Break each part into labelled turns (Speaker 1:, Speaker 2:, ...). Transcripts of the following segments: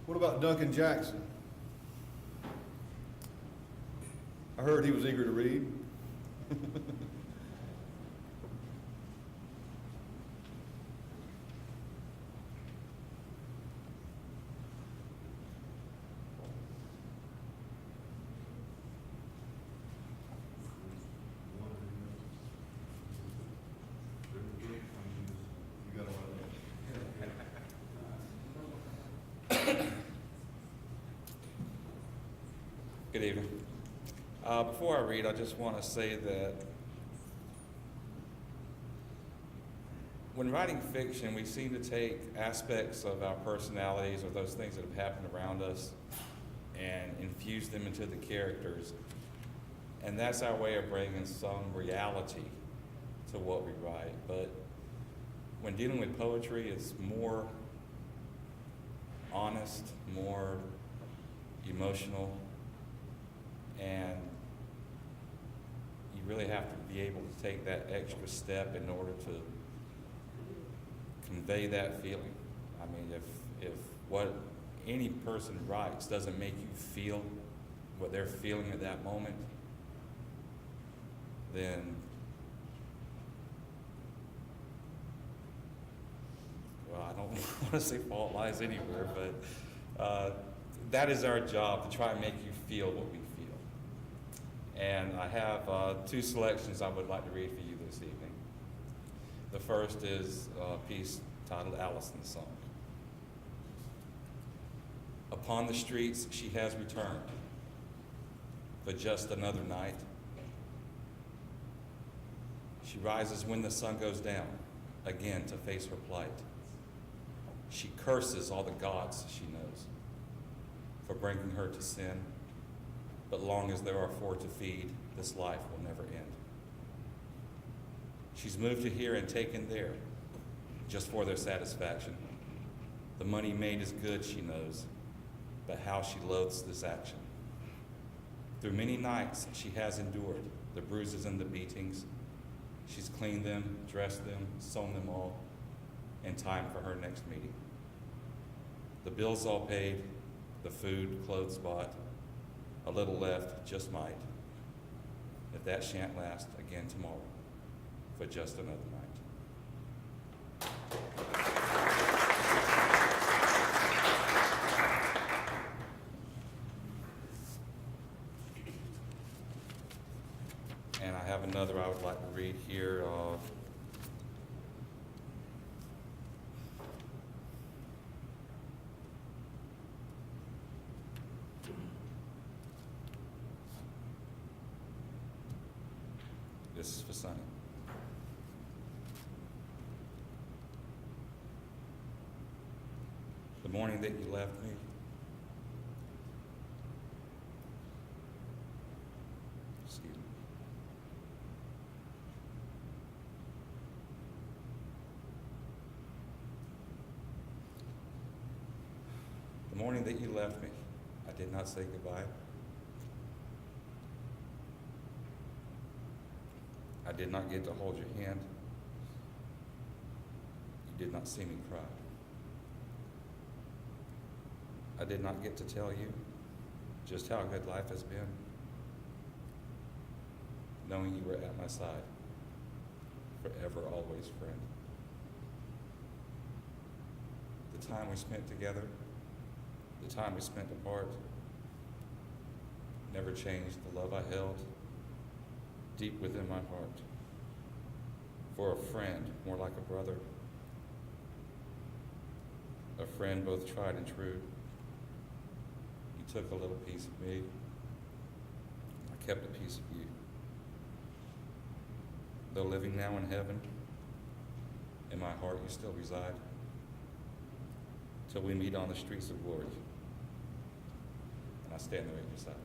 Speaker 1: What about Duncan Jackson? I heard he was eager to read. You got it right there.
Speaker 2: Good evening. Before I read, I just want to say that when writing fiction, we seem to take aspects of our personalities or those things that have happened around us and infuse them into the characters. And that's our way of bringing some reality to what we write. But when dealing with poetry, it's more honest, more emotional, and you really have to be able to take that extra step in order to convey that feeling. I mean, if what any person writes doesn't make you feel what they're feeling at that moment, then, well, I don't want to say fault lies anywhere, but that is our job, to try and make you feel what we feel. And I have two selections I would like to read for you this evening. The first is a piece titled Allison's Song. Upon the streets she has returned for just another night. She rises when the sun goes down, again to face her plight. She curses all the gods she knows for bringing her to sin, but long as there are four to feed, this life will never end. She's moved to here and taken there, just for their satisfaction. The money made is good, she knows, but how she loathes this action. Through many nights she has endured the bruises and the beatings. She's cleaned them, dressed them, sewn them all, in time for her next meeting. The bills all paid, the food, clothes bought, a little left just might. If that shan't last, again tomorrow, for just another night. And I have another I would like to read here. This is for Sonny. The morning that you left me, excuse me. The morning that you left me, I did not say goodbye. I did not get to hold your hand. You did not see me cry. I did not get to tell you just how good life has been, knowing you were at my side, forever, always, friend. The time we spent together, the time we spent apart, never changed the love I held deep within my heart. For a friend, more like a brother, a friend both tried and true. You took a little piece of me, I kept a piece of you. Though living now in heaven, in my heart you still reside, till we meet on the streets of glory, and I stand there at your side.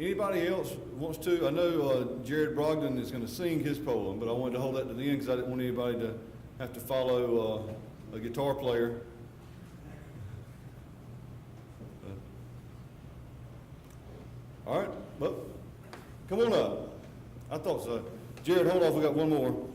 Speaker 1: Anybody else wants to? I know Jared Brogdon is going to sing his poem, but I wanted to hold that to the end because I didn't want anybody to have to follow a guitar player. All right, well, come on up. I thought so. Jared, hold off, we got one more.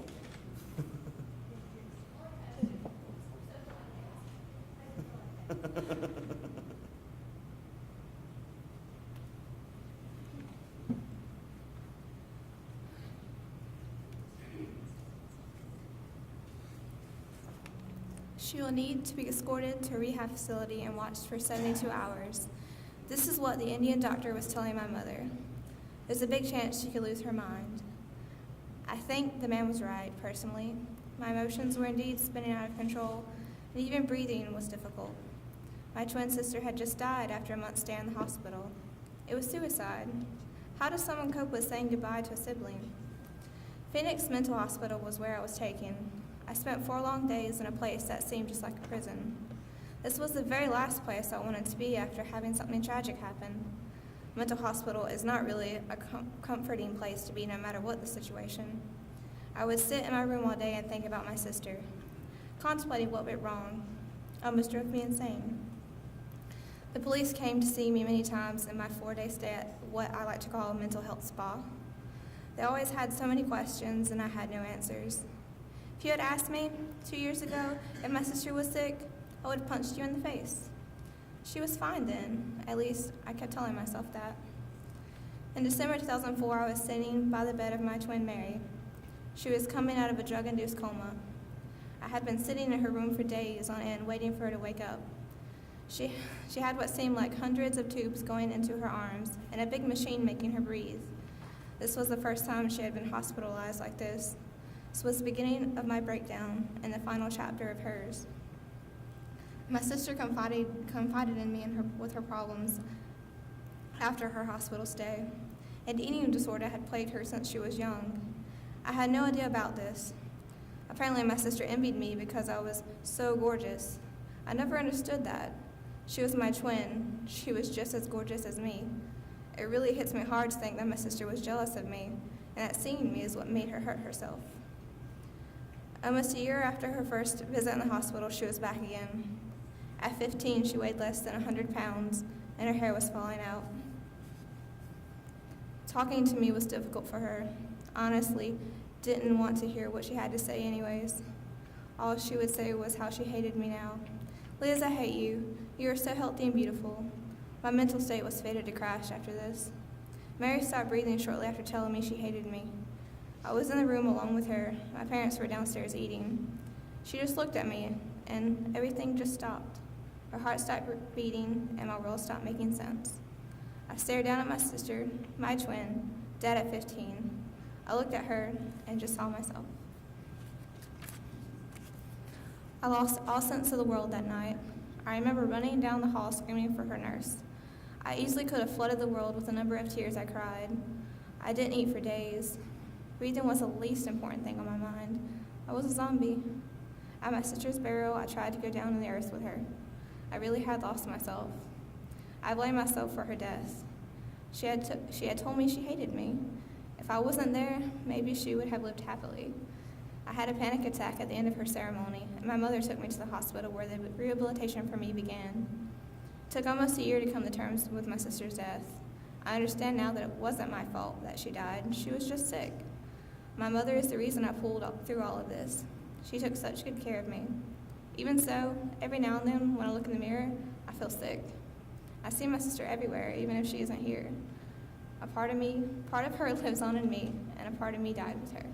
Speaker 3: She will need to be escorted to a rehab facility and watched for 72 hours. This is what the Indian doctor was telling my mother. There's a big chance she could lose her mind. I think the man was right, personally. My emotions were indeed spinning out of control, and even breathing was difficult. My twin sister had just died after a month's stay in the hospital. It was suicide. How does someone cope with saying goodbye to a sibling? Phoenix Mental Hospital was where I was taken. I spent 4 long days in a place that seemed just like a prison. This was the very last place I wanted to be after having something tragic happen. Mental hospital is not really a comforting place to be no matter what the situation. I would sit in my room all day and think about my sister, contemplating what went wrong, almost drove me insane. The police came to see me many times in my 4-day stay at what I like to call a mental health spa. They always had so many questions and I had no answers. If you had asked me 2 years ago if my sister was sick, I would have punched you in the face. She was fine then, at least I kept telling myself that. In December 2004, I was sitting by the bed of my twin Mary. She was coming out of a drug-induced coma. I had been sitting in her room for days on end waiting for her to wake up. She had what seemed like hundreds of tubes going into her arms and a big machine making her breathe. This was the first time she had been hospitalized like this. This was the beginning of my breakdown and the final chapter of hers. My sister confided in me with her problems after her hospital stay. An eating disorder had plagued her since she was young. I had no idea about this. Apparently my sister envied me because I was so gorgeous. I never understood that. She was my twin. She was just as gorgeous as me. It really hits me hard to think that my sister was jealous of me, and that seeing me is what made her hurt herself. Almost a year after her first visit in the hospital, she was back again. At 15, she weighed less than 100 pounds, and her hair was falling out. Talking to me was difficult for her. Honestly, didn't want to hear what she had to say anyways. All she would say was how she hated me now. Liz, I hate you. You are so healthy and beautiful. My mental state was fated to crash after this. Mary stopped breathing shortly after telling me she hated me. I was in the room along with her. My parents were downstairs eating. She just looked at me, and everything just stopped. Her heart stopped beating, and my world stopped making sense. I stared down at my sister, my twin, dead at 15. I looked at her and just saw myself. I lost all sense of the world that night. I remember running down the hall screaming for her nurse. I easily could have flooded the world with the number of tears I cried. I didn't eat for days. Breathing was the least important thing on my mind. I was a zombie. At my sister's burial, I tried to go down in the earth with her. I really had lost myself. I blamed myself for her death. She had told me she hated me. If I wasn't there, maybe she would have lived happily. I had a panic attack at the end of her ceremony, and my mother took me to the hospital where the rehabilitation for me began. It took almost a year to come to terms with my sister's death. I understand now that it wasn't my fault that she died. She was just sick. My mother is the reason I pulled through all of this. She took such good care of me. Even so, every now and then when I look in the mirror, I feel sick. I see my sister everywhere, even if she isn't here. A part of her lives on in me, and a part of me died with her.